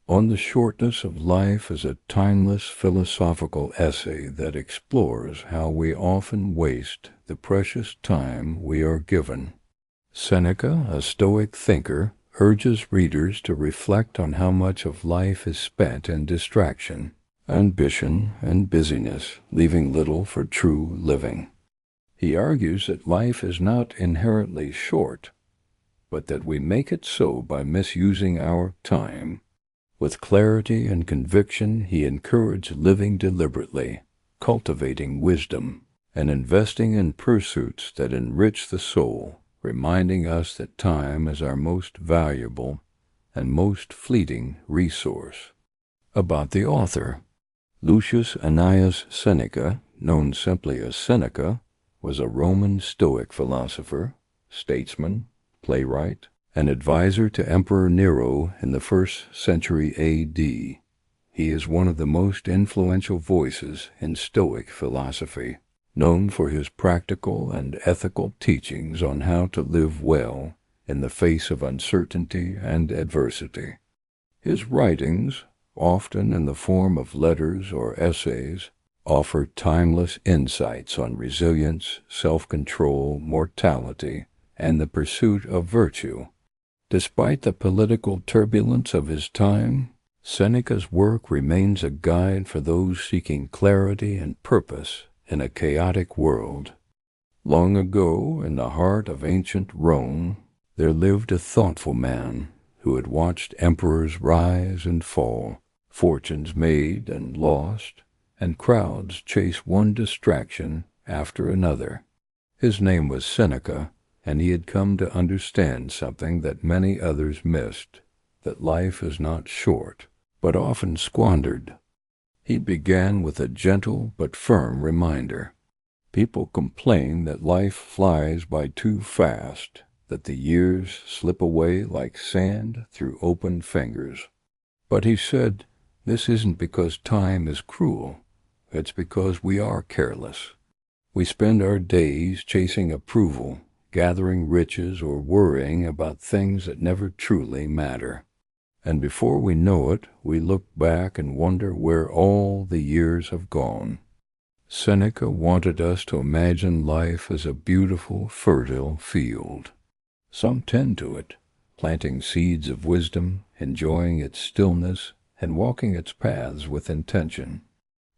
On the Shortness of Life is a timeless philosophical essay that explores how we often waste the precious time we are given. Seneca, a Stoic thinker, urges readers to reflect on how much of life is spent in distraction, ambition, and busyness, leaving little for true living. He argues that life is not inherently short, but that we make it so by misusing our time. With clarity and conviction, he encouraged living deliberately, cultivating wisdom, and investing in pursuits that enrich the soul, reminding us that time is our most valuable and most fleeting resource. About the author, Lucius Annaeus Seneca, known simply as Seneca, was a Roman Stoic philosopher, statesman, playwright, and advisor to Emperor Nero in the 1st century A.D. He is one of the most influential voices in Stoic philosophy, known for his practical and ethical teachings on how to live well in the face of uncertainty and adversity. His writings, often in the form of letters or essays, offer timeless insights on resilience, self-control, mortality, and the pursuit of virtue. Despite the political turbulence of his time, Seneca's work remains a guide for those seeking clarity and purpose in a chaotic world. Long ago, in the heart of ancient Rome, there lived a thoughtful man who had watched emperors rise and fall, fortunes made and lost, and crowds chase one distraction after another. His name was Seneca, and he had come to understand something that many others missed, that life is not short, but often squandered. He began with a gentle but firm reminder. People complain that life flies by too fast, that the years slip away like sand through open fingers. But he said, this isn't because time is cruel. It's because we are careless. We spend our days chasing approval, gathering riches, or worrying about things that never truly matter. And before we know it, we look back and wonder where all the years have gone. Seneca wanted us to imagine life as a beautiful, fertile field. Some tend to it, planting seeds of wisdom, enjoying its stillness, and walking its paths with intention.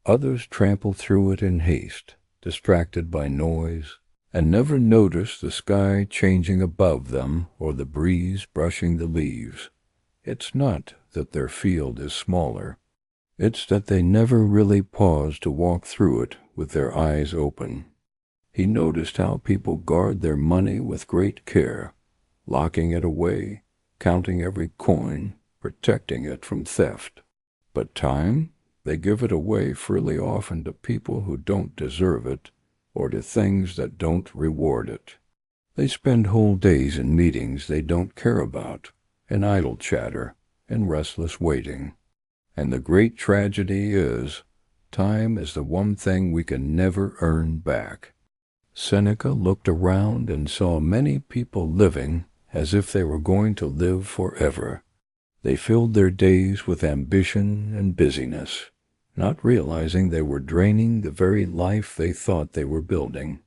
Others trample through it in haste, distracted by noise, and never notice the sky changing above them or the breeze brushing the leaves. It's not that their field is smaller. It's that they never really pause to walk through it with their eyes open. He noticed how people guard their money with great care, locking it away, counting every coin, protecting it from theft. But time? They give it away fairly often to people who don't deserve it, or to things that don't reward it. They spend whole days in meetings they don't care about, in idle chatter, in restless waiting. And the great tragedy is, time is the one thing we can never earn back. Seneca looked around and saw many people living as if they were going to live forever. They filled their days with ambition and busyness, not realizing they were draining the very life they thought they were building.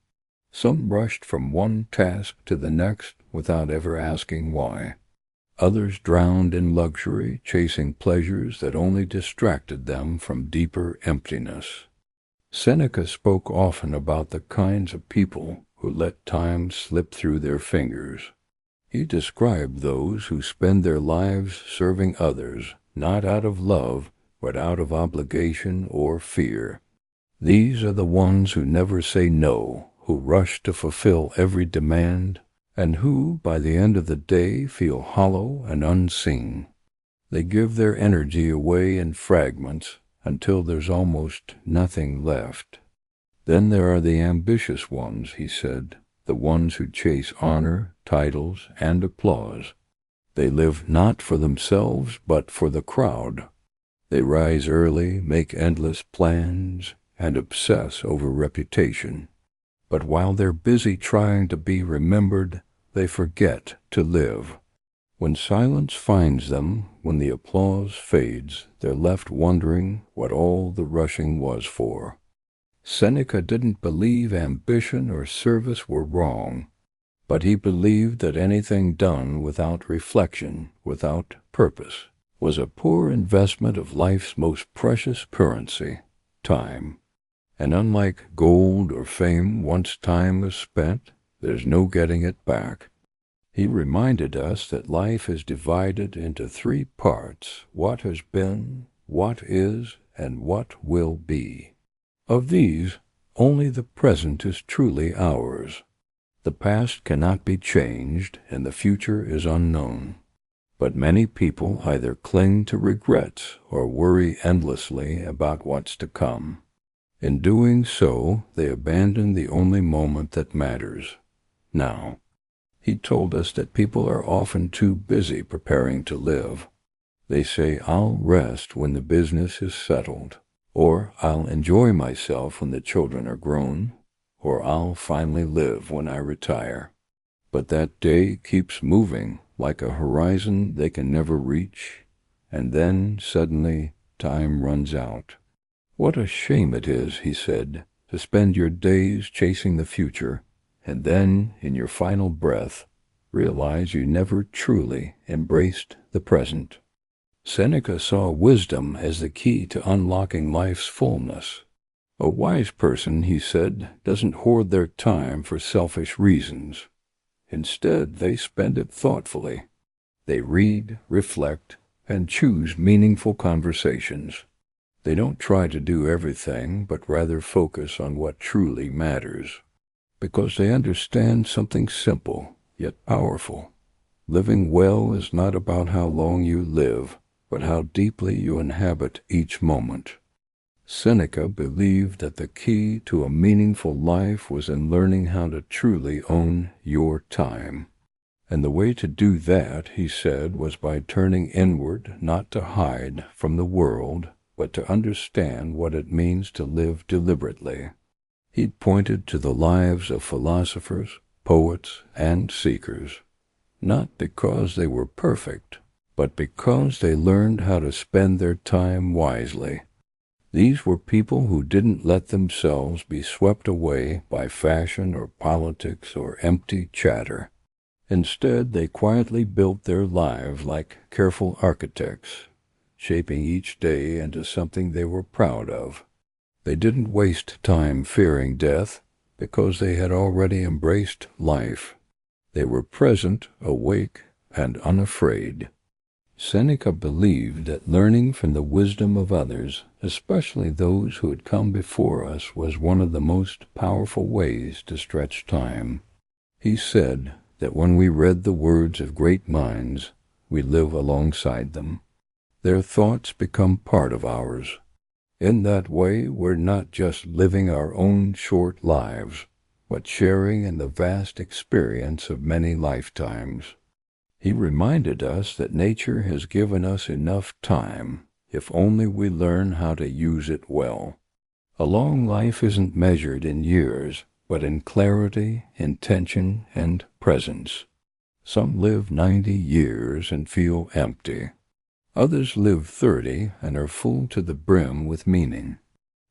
Some rushed from one task to the next without ever asking why. Others drowned in luxury, chasing pleasures that only distracted them from deeper emptiness. Seneca spoke often about the kinds of people who let time slip through their fingers. He described those who spend their lives serving others, not out of love, but out of obligation or fear. These are the ones who never say no, who rush to fulfill every demand, and who, by the end of the day, feel hollow and unseen. They give their energy away in fragments until there's almost nothing left. Then there are the ambitious ones, he said, the ones who chase honor, titles, and applause. They live not for themselves, but for the crowd. They rise early, make endless plans, and obsess over reputation. But while they're busy trying to be remembered, they forget to live. When silence finds them, when the applause fades, they're left wondering what all the rushing was for. Seneca didn't believe ambition or service were wrong, but he believed that anything done without reflection, without purpose, was a poor investment of life's most precious currency, time. And unlike gold or fame, once time is spent, there's no getting it back. He reminded us that life is divided into three parts: what has been, what is, and what will be. Of these, only the present is truly ours. The past cannot be changed, and the future is unknown. But many people either cling to regrets or worry endlessly about what's to come. In doing so, they abandon the only moment that matters, now. He told us that people are often too busy preparing to live. They say, "I'll rest when the business is settled," or "I'll enjoy myself when the children are grown," or "I'll finally live when I retire." But that day keeps moving like a horizon they can never reach, and then suddenly time runs out. "What a shame it is," he said, "to spend your days chasing the future, and then, in your final breath, realize you never truly embraced the present." Seneca saw wisdom as the key to unlocking life's fullness. A wise person, he said, doesn't hoard their time for selfish reasons. Instead, they spend it thoughtfully. They read, reflect, and choose meaningful conversations. They don't try to do everything, but rather focus on what truly matters. Because they understand something simple, yet powerful. Living well is not about how long you live, but how deeply you inhabit each moment. Seneca believed that the key to a meaningful life was in learning how to truly own your time. And the way to do that, he said, was by turning inward, not to hide from the world, but to understand what it means to live deliberately. He pointed to the lives of philosophers, poets, and seekers, not because they were perfect, but because they learned how to spend their time wisely. These were people who didn't let themselves be swept away by fashion or politics or empty chatter. Instead, they quietly built their lives like careful architects, shaping each day into something they were proud of. They didn't waste time fearing death, because they had already embraced life. They were present, awake, and unafraid. Seneca believed that learning from the wisdom of others, especially those who had come before us, was one of the most powerful ways to stretch time. He said that when we read the words of great minds, we live alongside them. Their thoughts become part of ours. In that way, we're not just living our own short lives, but sharing in the vast experience of many lifetimes. He reminded us that nature has given us enough time, if only we learn how to use it well. A long life isn't measured in years, but in clarity, intention, and presence. Some live 90 years and feel empty. Others live 30 and are full to the brim with meaning.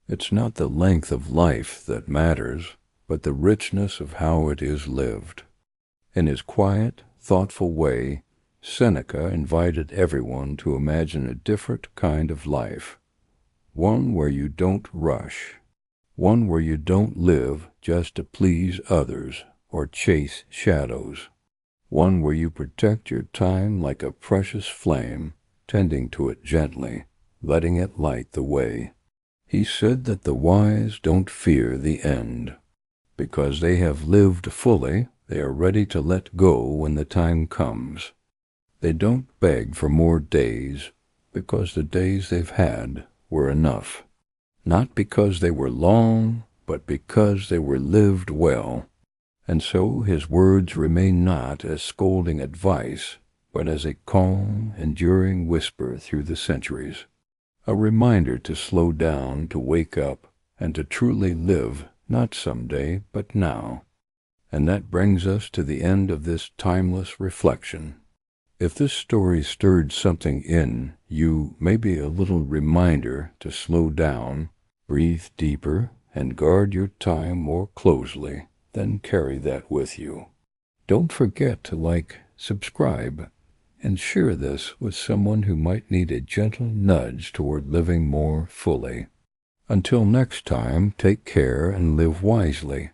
It's not the length of life that matters, but the richness of how it is lived. In his quiet, thoughtful way, Seneca invited everyone to imagine a different kind of life. One where you don't rush. One where you don't live just to please others or chase shadows. One where you protect your time like a precious flame, tending to it gently, letting it light the way. He said that the wise don't fear the end. Because they have lived fully, they are ready to let go when the time comes. They don't beg for more days, because the days they've had were enough. Not because they were long, but because they were lived well. And so his words remain not as scolding advice, but as a calm, enduring whisper through the centuries. A reminder to slow down, to wake up, and to truly live, not someday, but now. And that brings us to the end of this timeless reflection. If this story stirred something in you, maybe a little reminder to slow down, breathe deeper, and guard your time more closely, then carry that with you. Don't forget to like, subscribe, and share this with someone who might need a gentle nudge toward living more fully. Until next time, take care and live wisely.